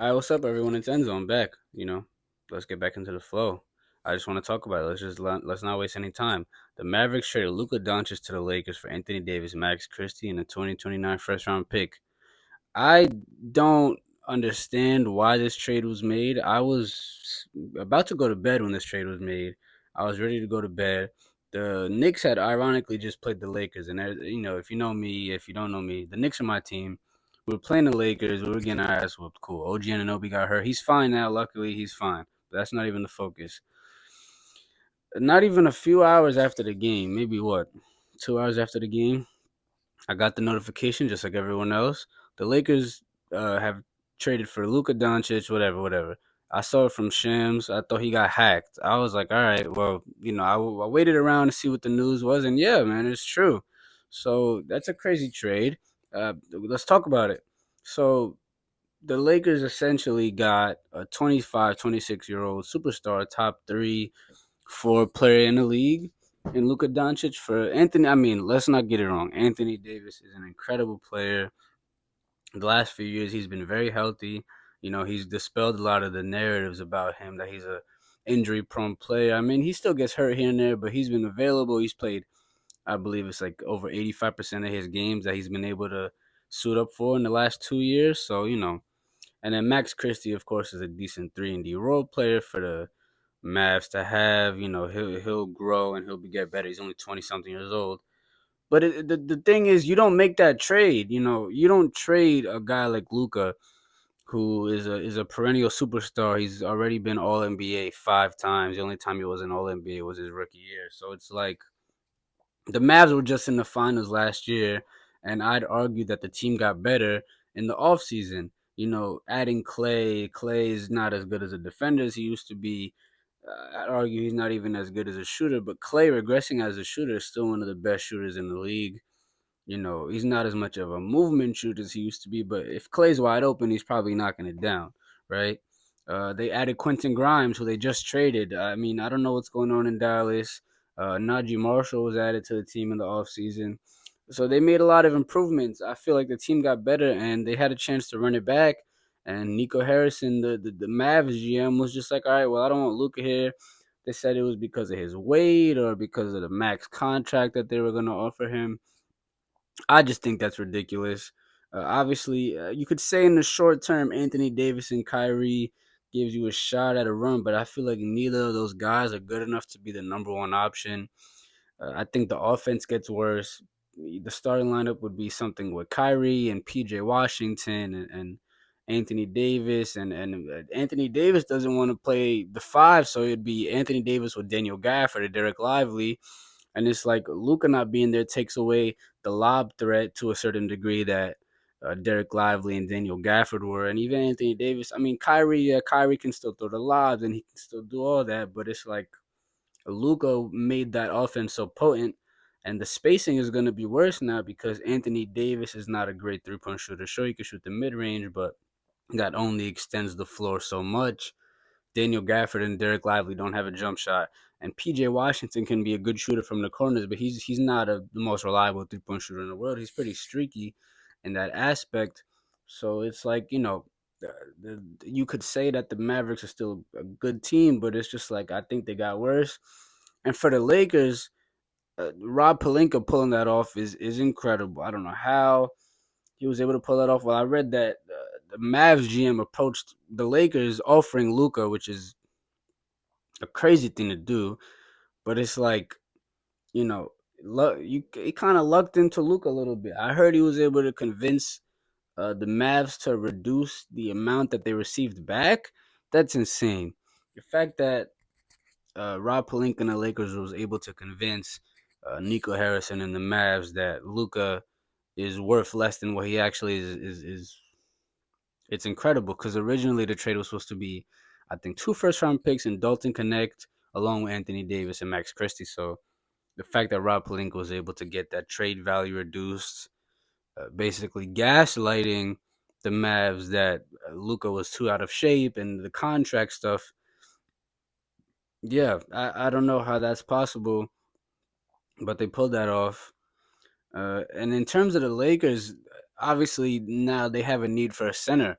All right, what's up, everyone? It's Enzo. I'm back. Let's get back into the flow. I just want to talk about it. Let's not waste any time. The Mavericks traded Luka Doncic to the Lakers for Anthony Davis, Max Christie, and a 2029 first round pick. I don't understand why this trade was made. I was about to go to bed when this trade was made. I was ready to go to bed. The Knicks had ironically just played the Lakers, and if you know me, if you don't know me, the Knicks are my team. We were playing the Lakers. We were getting our ass whooped. Cool. OG Anunoby got hurt. He's fine now. Luckily, he's fine. But that's not even the focus. Not even a few hours after the game, maybe what, 2 hours after the game, I got the notification just like everyone else. The Lakers have traded for Luka Doncic, whatever. I saw it from Shams. I thought he got hacked. I was like, all right, well, I waited around to see what the news was, and yeah, man, it's true. So that's a crazy trade. Let's talk about it. So the Lakers essentially got a 25, 26-year old superstar, top three, four player in the league, and Luka Doncic for Anthony. I mean, let's not get it wrong. Anthony Davis is an incredible player. The last few years, he's been very healthy. He's dispelled a lot of the narratives about him that he's a injury-prone player. I mean, he still gets hurt here and there, but he's been available. He's played, I believe, it's like over 85% of his games that he's been able to suit up for in the last 2 years. So and then Max Christie, of course, is a decent 3 and D role player for the Mavs to have. He'll grow and he'll get better. He's only 20 something years old. But the thing is, you don't make that trade. You don't trade a guy like Luca, who is a perennial superstar. He's already been All NBA 5 times. The only time he was an All NBA was his rookie year. So it's like the Mavs were just in the finals last year, and I'd argue that the team got better in the offseason. Adding Clay. Clay is not as good as a defender as he used to be. I'd argue he's not even as good as a shooter, but Clay regressing as a shooter is still one of the best shooters in the league. He's not as much of a movement shooter as he used to be, but if Clay's wide open, he's probably knocking it down, right? They added Quentin Grimes, who they just traded. I mean, I don't know what's going on in Dallas. Najee Marshall was added to the team in the offseason. So they made a lot of improvements. I feel like the team got better and they had a chance to run it back. And Nico Harrison, the Mavs GM, was just like, all right, well, I don't want Luka here. They said it was because of his weight or because of the max contract that they were going to offer him. I just think that's ridiculous. Obviously, you could say in the short term, Anthony Davis and Kyrie gives you a shot at a run, but I feel like neither of those guys are good enough to be the number one option. I think the offense gets worse. The starting lineup would be something with Kyrie and PJ Washington and Anthony Davis. And Anthony Davis doesn't want to play the five, so it'd be Anthony Davis with Daniel Gafford or Derek Lively. And it's like Luka not being there takes away the lob threat to a certain degree that Derek Lively and Daniel Gafford were. And even Anthony Davis, I mean, Kyrie can still throw the lobs and he can still do all that, but it's like Luka made that offense so potent, and the spacing is going to be worse now because Anthony Davis is not a great three-point shooter. Sure, he can shoot the mid-range, but that only extends the floor so much. Daniel Gafford and Derek Lively don't have a jump shot, and PJ Washington can be a good shooter from the corners, but he's not the most reliable three-point shooter in the world. He's pretty streaky in that aspect. So it's like you could say that the Mavericks are still a good team, but it's just like I think they got worse. And for the Lakers, Rob Pelinka pulling that off is incredible. I don't know how he was able to pull that off. Well, I read that the Mavs GM approached the Lakers offering Luka, which is a crazy thing to do. But it's like you know, he kind of lucked into Luka a little bit. I heard he was able to convince the Mavs to reduce the amount that they received back. That's insane. The fact that Rob Pelinka and the Lakers was able to convince Nico Harrison and the Mavs that Luka is worth less than what he actually is it's incredible because originally the trade was supposed to be, I think, two first round picks and Dalton Connect along with Anthony Davis and Max Christie. So the fact that Rob Pelinka was able to get that trade value reduced, basically gaslighting the Mavs that Luka was too out of shape and the contract stuff. Yeah, I don't know how that's possible, but they pulled that off. And in terms of the Lakers, obviously now they have a need for a center.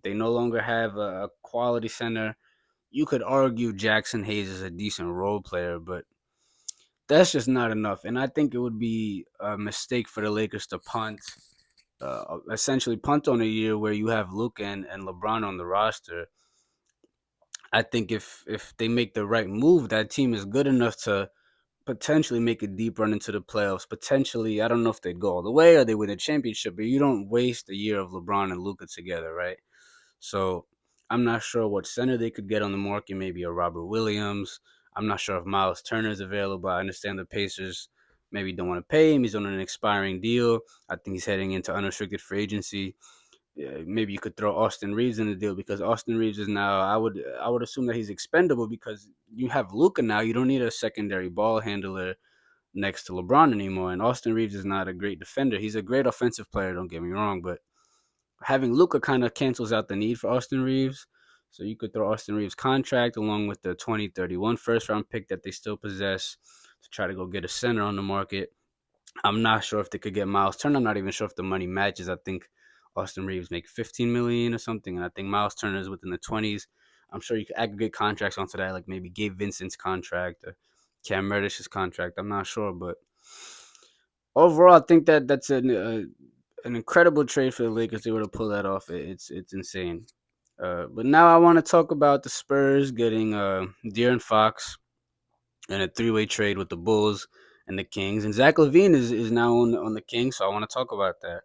They no longer have a quality center. You could argue Jackson Hayes is a decent role player, but that's just not enough. And I think it would be a mistake for the Lakers to punt, essentially punt on a year where you have Luka and LeBron on the roster. I think if they make the right move, that team is good enough to potentially make a deep run into the playoffs. Potentially, I don't know if they go all the way or they win a championship, but you don't waste a year of LeBron and Luka together, right? So I'm not sure what center they could get on the market. Maybe a Robert Williams. I'm not sure if Miles Turner is available. I understand the Pacers maybe don't want to pay him. He's on an expiring deal. I think he's heading into unrestricted free agency. Yeah, maybe you could throw Austin Reeves in the deal because Austin Reeves is now. I would assume that he's expendable because you have Luca now. You don't need a secondary ball handler next to LeBron anymore. And Austin Reeves is not a great defender. He's a great offensive player. Don't get me wrong, but having Luca kind of cancels out the need for Austin Reeves. So you could throw Austin Reeves' contract along with the 2031 first round pick that they still possess to try to go get a center on the market. I'm not sure if they could get Miles Turner. I'm not even sure if the money matches. I think Austin Reeves make 15 million or something, and I think Miles Turner is within the 20s. I'm sure you could aggregate contracts onto that, like maybe Gabe Vincent's contract or Cam Reddish's contract. I'm not sure, but overall, I think that that's an incredible trade for the Lakers. They were to pull that off. It's insane. But now I want to talk about the Spurs getting De'Aaron Fox in a three-way trade with the Bulls and the Kings. And Zach Levine is now on the Kings, so I want to talk about that.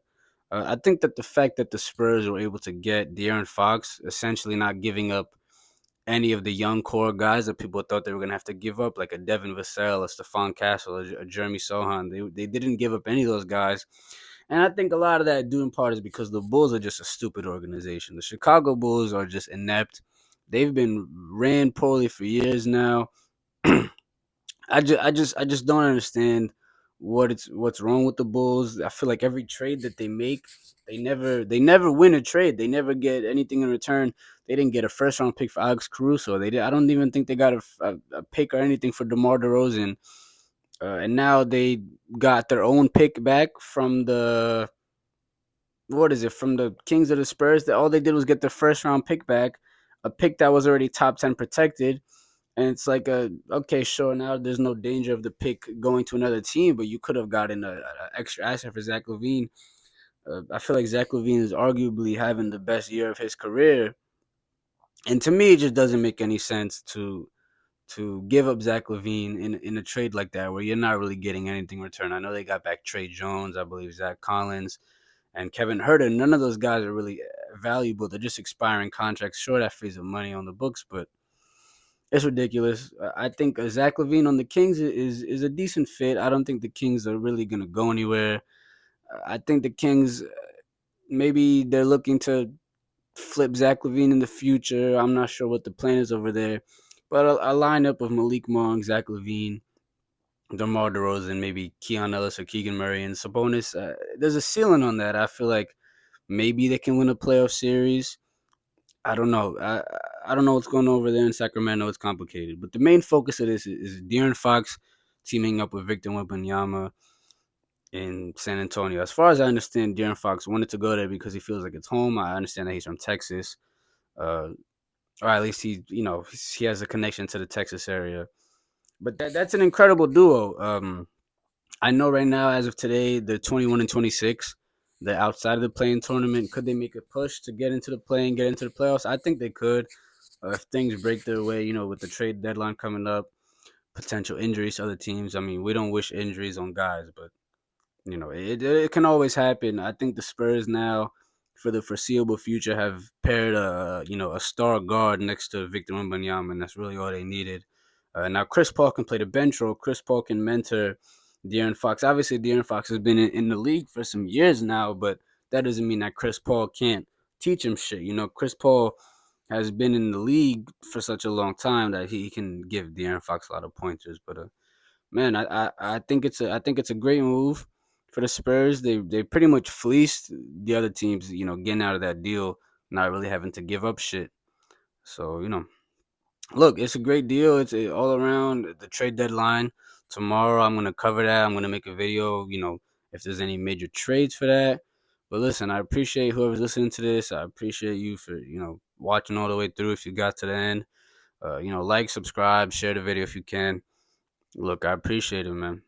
I think that the fact that the Spurs were able to get De'Aaron Fox, essentially not giving up any of the young core guys that people thought they were going to have to give up, like a Devin Vassell, a Stephon Castle, a Jeremy Sohan. They didn't give up any of those guys. And I think a lot of that due in part is because the Bulls are just a stupid organization. The Chicago Bulls are just inept. They've been ran poorly for years now. I just don't understand what's wrong with the Bulls. I feel like every trade that they make, they never win a trade. They never get anything in return. They didn't get a first round pick for Alex Caruso. They did. I don't even think they got a pick or anything for DeMar DeRozan. And now they got their own pick back from the what is it from the Kings of the Spurs. That all they did was get their first round pick back, a pick that was already top 10 protected. And it's like okay, sure, now there's no danger of the pick going to another team, but you could have gotten a extra asset for Zach Levine. I feel like Zach Levine is arguably having the best year of his career, and to me, it just doesn't make any sense to give up Zach Levine in a trade like that where you're not really getting anything in return. I know they got back Trey Jones, I believe Zach Collins, and Kevin Herter. None of those guys are really valuable. They're just expiring contracts. Sure, that frees up money on the books, but it's ridiculous. I think Zach Levine on the Kings is a decent fit. I don't think the Kings are really going to go anywhere. I think the Kings, maybe they're looking to flip Zach Levine in the future. I'm not sure what the plan is over there. But a lineup of Malik Monk, Zach Levine, DeMar DeRozan, maybe Keon Ellis or Keegan Murray, and Sabonis, there's a ceiling on that. I feel like maybe they can win a playoff series. I don't know. I don't know what's going on over there in Sacramento. It's complicated. But the main focus of this is De'Aaron Fox teaming up with Victor Wembanyama in San Antonio. As far as I understand, De'Aaron Fox wanted to go there because he feels like it's home. I understand that he's from Texas, uh, or at least he has a connection to the Texas area. But that's an incredible duo. I know right now, as of today, they're 21 and 26. They're outside of the playing tournament. Could they make a push to get into the play and get into the playoffs? I think they could. If things break their way, with the trade deadline coming up, potential injuries to other teams. I mean, we don't wish injuries on guys, but it can always happen. I think the Spurs now, for the foreseeable future, have paired a star guard next to Victor Wembanyama, and that's really all they needed. Now Chris Paul can play the bench role. Chris Paul can mentor De'Aaron Fox. Obviously, De'Aaron Fox has been in the league for some years now, but that doesn't mean that Chris Paul can't teach him shit. Chris Paul has been in the league for such a long time that he can give De'Aaron Fox a lot of pointers. But man, I think it's a great move for the Spurs. They pretty much fleeced the other teams, getting out of that deal, not really having to give up shit. So look, it's a great deal. It's all around the trade deadline. Tomorrow, I'm gonna cover that. I'm gonna make a video. If there's any major trades for that. But listen, I appreciate whoever's listening to this. I appreciate you for watching all the way through. If you got to the end, like, subscribe, share the video if you can. Look, I appreciate it, man.